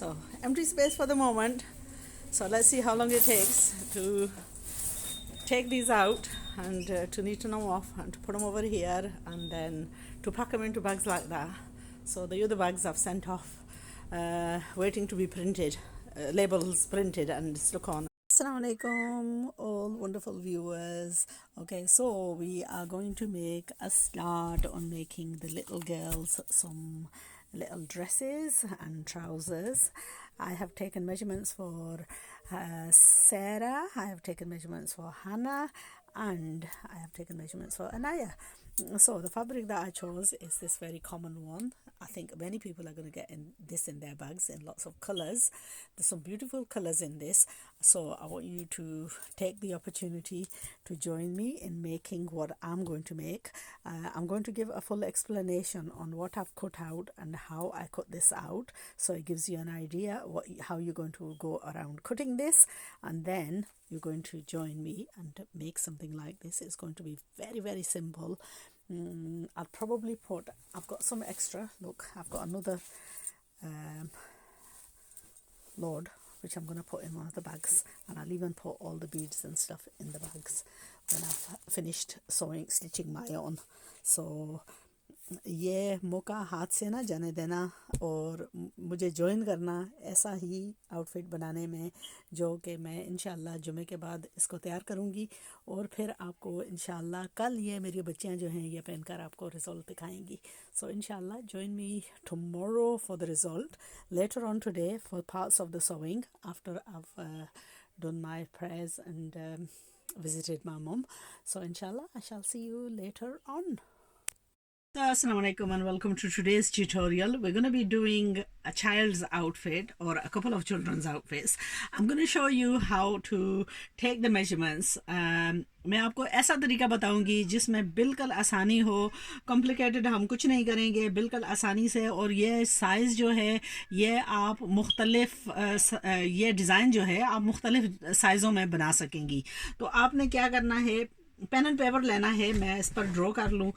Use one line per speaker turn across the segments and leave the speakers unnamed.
So empty space for the moment. So let's see how long it takes to take these out and to neaten them off and to put them over here and then to pack them into bags like that. So the other bags I've sent off, waiting to be printed, labels printed and stuck on. Assalamu alaikum, all wonderful viewers. Okay, so we are going to make a start on making the little girls some little dresses and trousers. I have taken measurements for Sarah, I have taken measurements for Hannah, and I have taken measurements for Anaya. So the fabric that I chose is this very common one. I think many people are going to get this in their bags in lots of colors. There's some beautiful colors in this, so I want you to take the opportunity to join me in making what I'm going to make. I'm going to give a full explanation on what I've cut out and how I cut this out, so it gives you an idea how you're going to go around cutting this, and then you're going to join me and make something like this. It's going to be very simple. I'll probably I've got some extra. Look, I've got another load which I'm going to put in one of the bags, and I'll even put all the beads and stuff in the bags when I've finished stitching my own. So ये मौका हाथ से ना जाने देना और मुझे join करना ऐसा ही आउटफिट बनाने में, जो कि मैं इंशाल्लाह जुमे के बाद इसको तैयार करूँगी और फिर आपको इंशाल्लाह कल ये मेरी बच्चियाँ जो हैं ये पहनकर आपको रिजल्ट दिखाएंगी. सो इंशाल्लाह join me tomorrow for the result, later on today for parts of the sewing after I've done my prayers and visited my mum. So inshallah I shall see you later on. Assalamu alaikum and welcome to today's tutorial. We're going to be doing a child's outfit or a couple of children's outfits. I'm going to show you how to take the measurements. मैं आपको ऐसा तरीका बताऊंगी जिसमें बिल्कुल आसानी हो, complicated हम कुछ नहीं करेंगे, बिल्कुल आसानी से. और ये साइज़ जो है ये आप मुख्तलिफ ये डिज़ाइन जो है आप मुख्तलिफ साइज़ों में बना सकेंगी. तो आपने क्या करना है, पेन एंड पेपर लेना है. मैं इस पर ड्रॉ कर लूँ.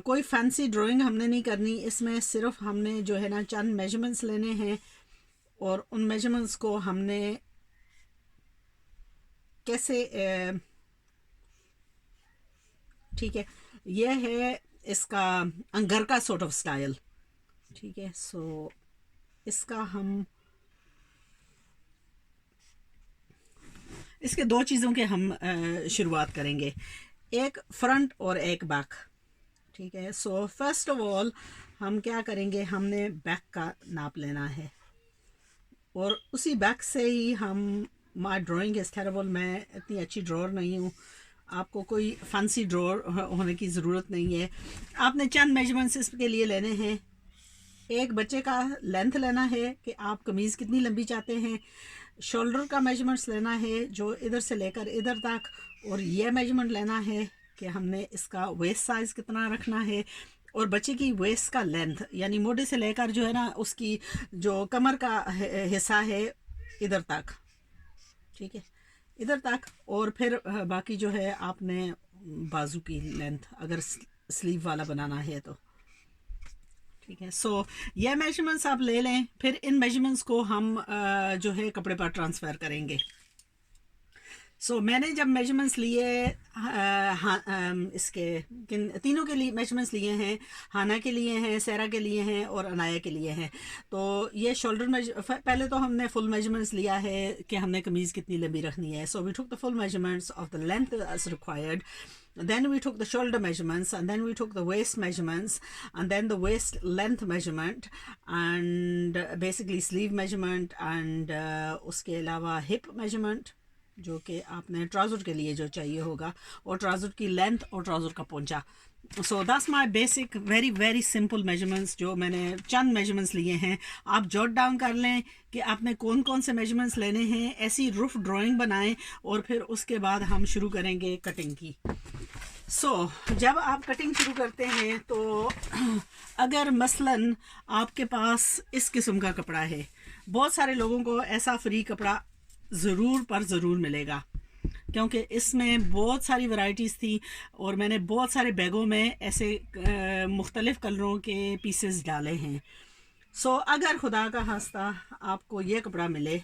कोई फैंसी ड्राइंग हमने नहीं करनी. इसमें सिर्फ हमने जो है ना चंद मेजरमेंट्स लेने हैं और उन मेजरमेंट्स को हमने कैसे ठीक है, ये है इसका अंगरका सॉर्ट ऑफ स्टाइल. ठीक है, सो इसका हम इसके दो चीज़ों के हम शुरुआत करेंगे, एक फ्रंट और एक बैक. ठीक है, सो फर्स्ट ऑफ ऑल हम क्या करेंगे, हमने बैक का नाप लेना है और उसी बैक से ही हम माई ड्राइंग इज़ टेरेबल, मैं इतनी अच्छी ड्रॉर नहीं हूँ, आपको कोई फैंसी ड्रॉर होने की ज़रूरत नहीं है. आपने चंद मेजरमेंट्स इसके लिए लेने हैं. एक बच्चे का लेंथ लेना है कि आप कमीज़ कितनी लंबी चाहते हैं. शोल्डर का मेजरमेंट्स लेना है जो इधर से लेकर इधर तक, और ये मेजरमेंट लेना है कि हमने इसका वेस्ट साइज़ कितना रखना है, और बच्चे की वेस्ट का लेंथ यानी मोढे से लेकर जो है ना उसकी जो कमर का हिस्सा है इधर तक. ठीक है, इधर तक. और फिर बाकी जो है आपने बाजू की लेंथ अगर स्लीव वाला बनाना है तो. ठीक है, सो ये मेजरमेंट्स आप ले लें. फिर इन मेजरमेंट्स को हम जो है कपड़े पर ट्रांसफ़र करेंगे. सो मैंने जब मेजरमेंट्स लिए इसके तीनों के लिए मेजरमेंट्स लिए हैं, हाना के लिए हैं, सैरा के लिए हैं और अनाया के लिए हैं. तो ये शोल्डर पहले तो हमने फुल मेजरमेंट्स लिया है कि हमने कमीज़ कितनी लंबी रखनी है. So we took the full measurements of the length as required. Then we took the shoulder measurements, and then we took the waist measurements, and then the waist length measurement, and basically sleeve measurement, and उसके अलावा hip measurement जो कि आपने trouser के लिए जो चाहिए होगा, और ट्राउज़र की लेंथ और ट्राउज़र का पोंचा. So that's my basic very simple measurements जो मैंने चंद मेजरमेंट्स लिए हैं. आप जॉट डाउन कर लें कि आपने कौन कौन से मेजरमेंट्स लेने हैं, ऐसी रफ ड्राइंग बनाएं और फिर उसके बाद हम शुरू करेंगे कटिंग की. सो जब आप कटिंग शुरू करते हैं तो अगर मसलन आपके पास इस किस्म का कपड़ा है, बहुत सारे लोगों को ऐसा फ्री कपड़ा ज़रूर मिलेगा क्योंकि इसमें बहुत सारी वैरायटीज़ थी और मैंने बहुत सारे बैगों में ऐसे मुख्तलिफ़ कलरों के पीसेस डाले हैं. सो अगर खुदा का खास्ता आपको ये कपड़ा मिले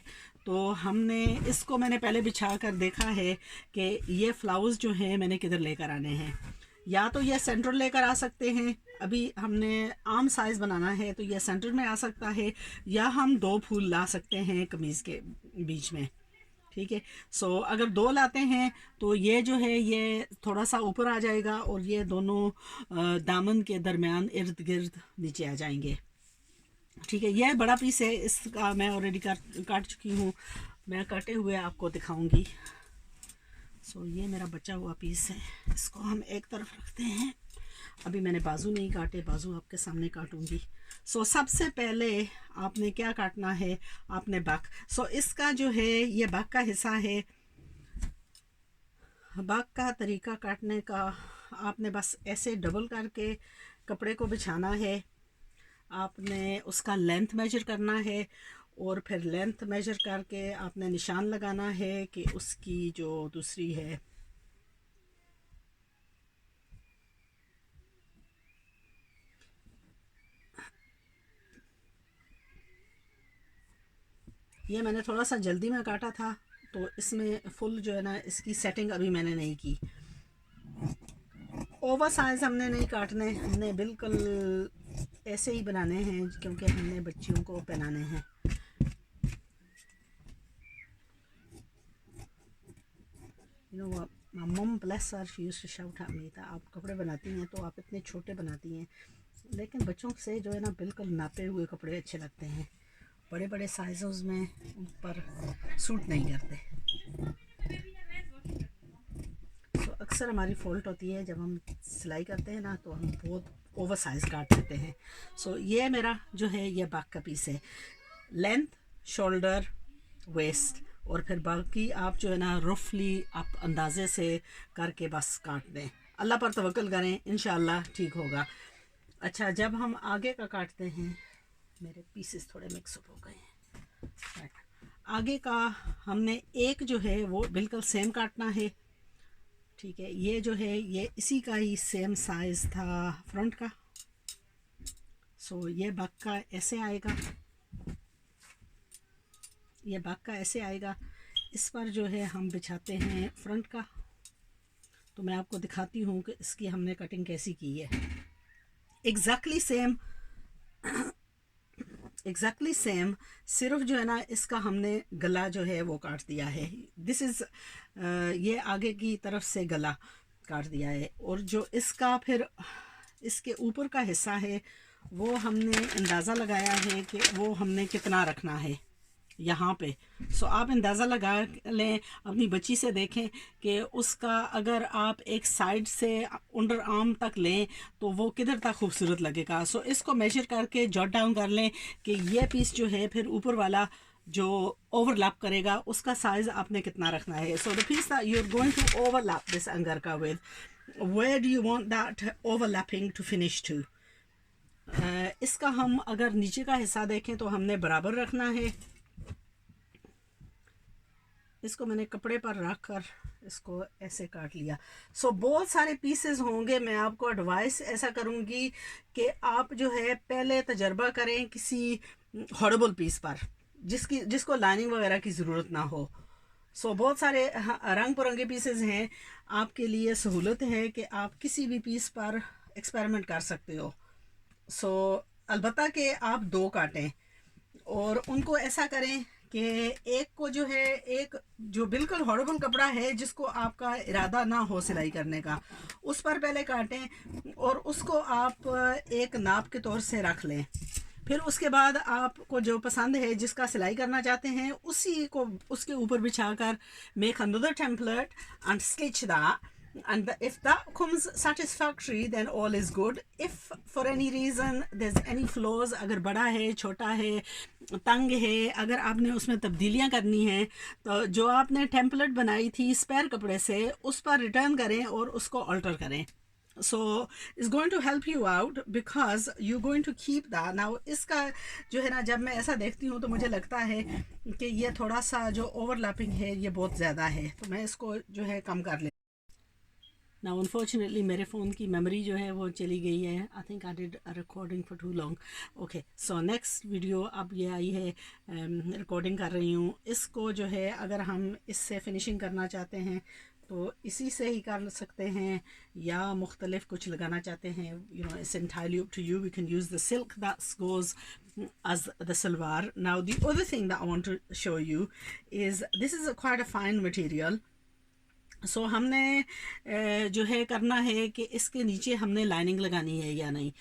तो हमने इसको मैंने पहले बिछा कर देखा है कि ये फ्लावर्स जो हैं मैंने किधर लेकर आने हैं। या तो ये सेंटर लेकर आ सकते हैं, अभी हमने आम साइज़ बनाना है तो ये सेंटर में आ सकता है, या हम 2 फूल ला सकते हैं कमीज़ के बीच में। ठीक है, सो अगर 2 लाते हैं तो ये जो है ये थोड़ा सा ऊपर आ जाएगा और ये दोनों दामन के दरमियान इर्द गिर्द नीचे आ जाएंगे। ठीक है, यह बड़ा पीस है, इसका मैं ऑलरेडी काट चुकी हूँ, मैं काटे हुए आपको दिखाऊंगी। सो ये मेरा बचा हुआ पीस है, इसको हम एक तरफ रखते हैं। अभी मैंने बाजू नहीं काटे, बाजू आपके सामने काटूंगी। सो सबसे पहले आपने क्या काटना है, आपने बैक। सो इसका जो है ये बैक का हिस्सा है। बैक का तरीका काटने का, आपने बस ऐसे डबल करके कपड़े को बिछाना है, आपने उसका लेंथ मेजर करना है और फिर लेंथ मेजर करके आपने निशान लगाना है कि उसकी जो दूसरी है, ये मैंने थोड़ा सा जल्दी में काटा था तो इसमें फुल जो है ना इसकी सेटिंग अभी मैंने नहीं की। ओवर साइज हमने नहीं काटने, हमने बिल्कुल ऐसे ही बनाने हैं क्योंकि हमने बच्चियों को पहनाने हैं। You know mum bless her, she used to shout at me, आप कपड़े बनाती हैं तो आप इतने छोटे बनाती हैं, लेकिन बच्चों से जो है ना बिल्कुल नापे हुए कपड़े अच्छे लगते हैं, बड़े बड़े साइज़ों में उन पर सूट नहीं करते। तो अक्सर हमारी फ़ॉल्ट होती है जब हम सिलाई करते हैं ना तो हम बहुत ओवर साइज़ काट देते हैं। सो ये मेरा जो है ये बैक का पीस है, लेंथ, शोल्डर, वेस्ट, और फिर बाकी आप जो है ना रफली आप अंदाजे से करके बस काट दें, अल्लाह पर तवक्ल करें, इंशाल्लाह ठीक होगा। अच्छा, जब हम आगे का काटते हैं, मेरे पीसेस थोड़े मिक्सअप हो गए हैं, आगे का हमने एक जो है वो बिल्कुल सेम काटना है। ठीक है, ये जो है ये इसी का ही सेम साइज़ था फ्रंट का। सो ये बैक का ऐसे आएगा, ये बैक का ऐसे आएगा। इस पर जो है हम बिछाते हैं फ्रंट का, तो मैं आपको दिखाती हूँ कि इसकी हमने कटिंग कैसी की है। एग्जैक्टली सेम, एग्जैक्टली सेम, सिर्फ जो है ना इसका हमने गला जो है वो काट दिया है। दिस इज़ ये आगे की तरफ से गला काट दिया है, और जो इसका फिर इसके ऊपर का हिस्सा है वो हमने अंदाज़ा लगाया है कि वो हमने कितना रखना है यहाँ पे। सो आप अंदाज़ा लगा लें, अपनी बच्ची से देखें कि उसका अगर आप एक साइड से अंडर आर्म तक लें तो वो किधर तक खूबसूरत लगेगा। सो इसको मेजर करके जॉट डाउन कर लें कि ये पीस जो है फिर ऊपर वाला जो ओवरलैप करेगा उसका साइज़ आपने कितना रखना है। So the piece that you are going to overlap this angrakha with, where do you want that overlapping to finish to. इसका हम अगर नीचे का हिस्सा देखें तो हमने बराबर रखना है। इसको मैंने कपड़े पर रख कर इसको ऐसे काट लिया। सो बहुत सारे पीसेस होंगे, मैं आपको एडवाइस ऐसा करूँगी कि आप जो है पहले तजर्बा करें किसी हॉरेबल पीस पर जिसको लाइनिंग वगैरह की ज़रूरत ना हो। सो बहुत सारे रंग बिरंगे पीसेस हैं, आपके लिए सहूलत है कि आप किसी भी पीस पर एक्सपेरिमेंट कर सकते हो। सो अलबत्ता कि आप 2 काटें और उनको ऐसा करें कि एक को जो है, एक जो बिल्कुल हॉरेबल कपड़ा है जिसको आपका इरादा ना हो सिलाई करने का, उस पर पहले काटें और उसको आप एक नाप के तौर से रख लें। फिर उसके बाद आपको जो पसंद है जिसका सिलाई करना चाहते हैं उसी को उसके ऊपर बिछाकर make another template and stitch that, and if that comes satisfactory then all is good. If for any reason there's any flaws, अगर बड़ा है, छोटा है, तंग है, अगर आपने उसमें तब्दीलियां करनी हैं तो जो आपने टेम्पलेट बनाई थी स्पेयर कपड़े से उस पर रिटर्न करें और उसको अल्टर करें। So it's going to help you out because you're going to keep that. Now इसका जो है ना जब मैं ऐसा देखती हूँ तो मुझे लगता है कि ये थोड़ा सा जो ओवरलैपिंग है ये बहुत ज़्यादा है, तो मैं इसको जो है कम कर ले। Now unfortunately मेरे फ़ोन की मेमोरी जो है वो चली गई है. I think I did a recording for too long. Okay, so next video अब ये आई है, रिकॉर्डिंग कर रही हूँ. इसको जो है अगर हम इससे फिनिशिंग करना चाहते हैं तो इसी से ही कर सकते हैं, या मुख्तलिफ कुछ लगाना चाहते हैं, you know, it's entirely up to you. We can use the silk that goes as the salwar. Now the other thing that I want to show you is this is quite a fine material. सो हमने जो है करना है कि इसके नीचे हमने lining लगानी है या नहीं.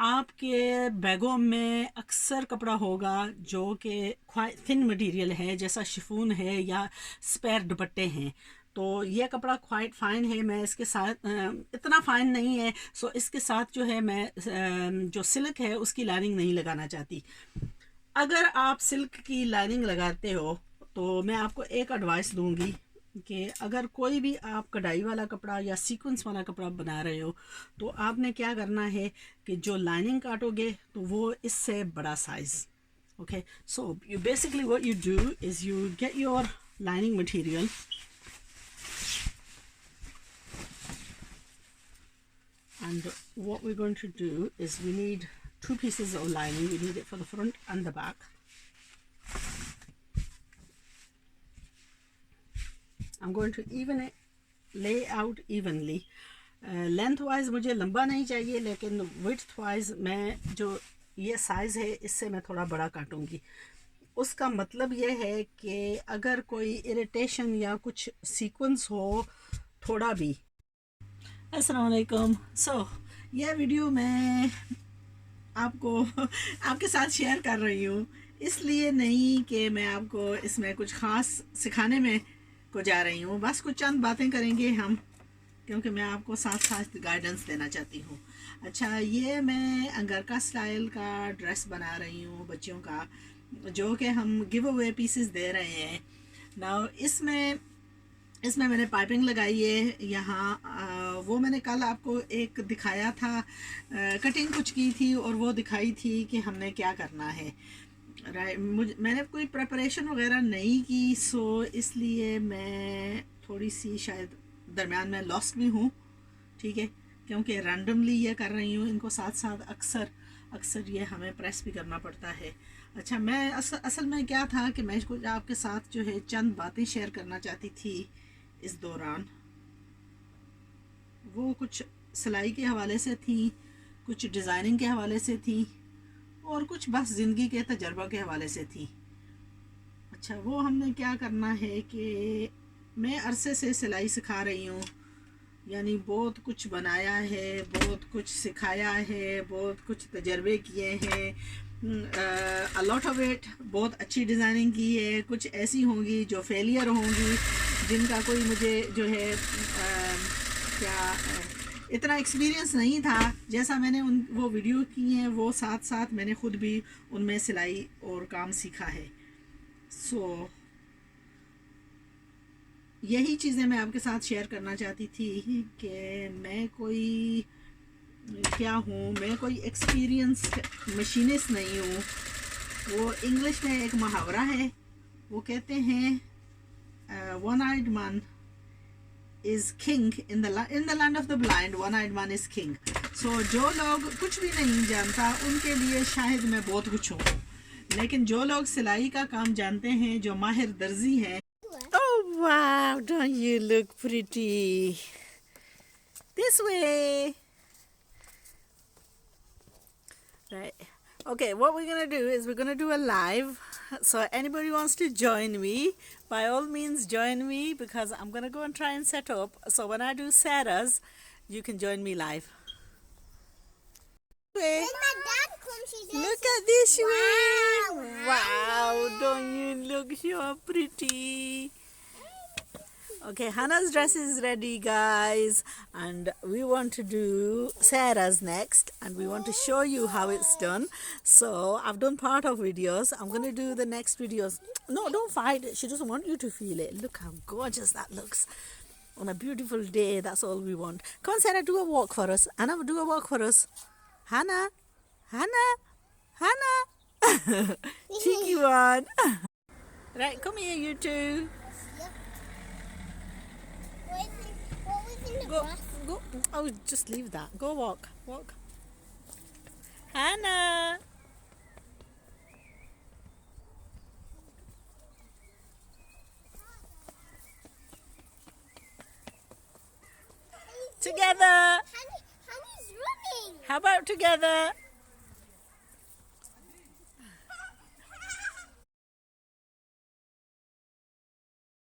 आपके बैगों में अक्सर कपड़ा होगा जो कि थिन मटेरियल है, जैसा शिफॉन है या स्पेयर दुपट्टे हैं. तो ये कपड़ा क्वाइट फ़ाइन है. मैं इसके साथ इतना फ़ाइन नहीं है, सो इसके साथ जो है मैं जो सिल्क है उसकी लाइनिंग नहीं लगाना चाहती. अगर आप सिल्क की लाइनिंग लगाते हो तो मैं आपको एक एडवाइस दूंगी कि अगर कोई भी आप कढ़ाई वाला कपड़ा या सीक्वेंस वाला कपड़ा बना रहे हो तो आपने क्या करना है कि जो लाइनिंग काटोगे तो वो इससे बड़ा size. Okay, so you basically what you do is you get your lining material and what we're going to do is we need 2 pieces of lining. We need it for the front and the back. I'm going to even it, lay out evenly. Length wise मुझे लंबा नहीं चाहिए, लेकिन width wise मैं जो ये size है इससे मैं थोड़ा बड़ा काटूंगी. उसका मतलब ये है कि अगर कोई इरिटेशन या कुछ सीक्वेंस हो थोड़ा भी. अस्सलाम वालेकुम. सो यह वीडियो मैं आपको आपके साथ शेयर कर रही हूँ, इसलिए नहीं कि मैं आपको इसमें कुछ ख़ास सिखाने में को जा रही हूँ. बस कुछ चंद बातें करेंगे हम, क्योंकि मैं आपको साथ साथ गाइडेंस देना चाहती हूँ. अच्छा, ये मैं अंगरका स्टाइल का ड्रेस बना रही हूँ बच्चियों का, जो कि हम गिव अवे पीसेस दे रहे हैं. नाउ इसमें मैंने पाइपिंग लगाई है यहाँ. वो मैंने कल आपको एक दिखाया था, कटिंग कुछ की थी और वो दिखाई थी कि हमने क्या करना है. मैंने कोई प्रिपरेशन वगैरह नहीं की, सो इसलिए मैं थोड़ी सी शायद दरमियान में लॉस्ट भी हूँ. ठीक है, क्योंकि रैंडमली ये कर रही हूँ. इनको साथ साथ अक्सर ये हमें प्रेस भी करना पड़ता है. अच्छा, मैं असल में क्या था कि मैं कुछ आपके साथ जो है चंद बातें शेयर करना चाहती थी इस दौरान. वो कुछ सिलाई के हवाले से थी, कुछ डिज़ाइनिंग के हवाले से थी, और कुछ बस ज़िंदगी के तजर्बा के हवाले से थी. अच्छा, वो हमने क्या करना है कि मैं अरसे से सिलाई सिखा रही हूँ, यानी बहुत कुछ बनाया है, बहुत कुछ सिखाया है, बहुत कुछ तजर्बे किए हैं. अ लॉट ऑफ इट बहुत अच्छी डिज़ाइनिंग की है. कुछ ऐसी होंगी जो फेलियर होंगी, जिनका कोई मुझे जो है इतना एक्सपीरियंस नहीं था. जैसा मैंने वो वीडियो की हैं, वो साथ साथ मैंने ख़ुद भी उनमें सिलाई और काम सीखा है. सो यही चीज़ें मैं आपके साथ शेयर करना चाहती थी कि मैं कोई क्या हूँ, मैं कोई एक्सपीरियंस्ड मशीनिस्ट नहीं हूँ. वो इंग्लिश में एक मुहावरा है, वो कहते हैं one eyed man is king in the land of the blind, one eyed man is king. So जो लोग कुछ भी नहीं जानता उनके लिए शायद मैं बहुत कुछ हूँ, लेकिन जो लोग सिलाई का काम जानते हैं, जो माहिर दर्जी हैं. Oh wow, don't you look pretty? This way. Right. Okay, what we're gonna do is we're gonna do a live. So anybody wants to join me, by all means join me, because I'm gonna go and try and set up. So when I do Sarah's, you can join me live. When my dad comes, she does. Look at this way. Wow, don't you look so pretty? Okay, Hannah's dress is ready, guys, and we want to do Sarah's next, and we want to show you how it's done. So I've done part of videos. I'm going to do the next videos. No, don't fight. She doesn't want you to feel it. Look how gorgeous that looks on a beautiful day. That's all we want. Come on, Sarah, do a walk for us. Hannah, do a walk for us. Hannah, cheeky one. Right, come here, you two.
What was in the
Go, go. Oh, just leave that. Go walk. Walk. Hannah. Together.
Honey's running.
How about together?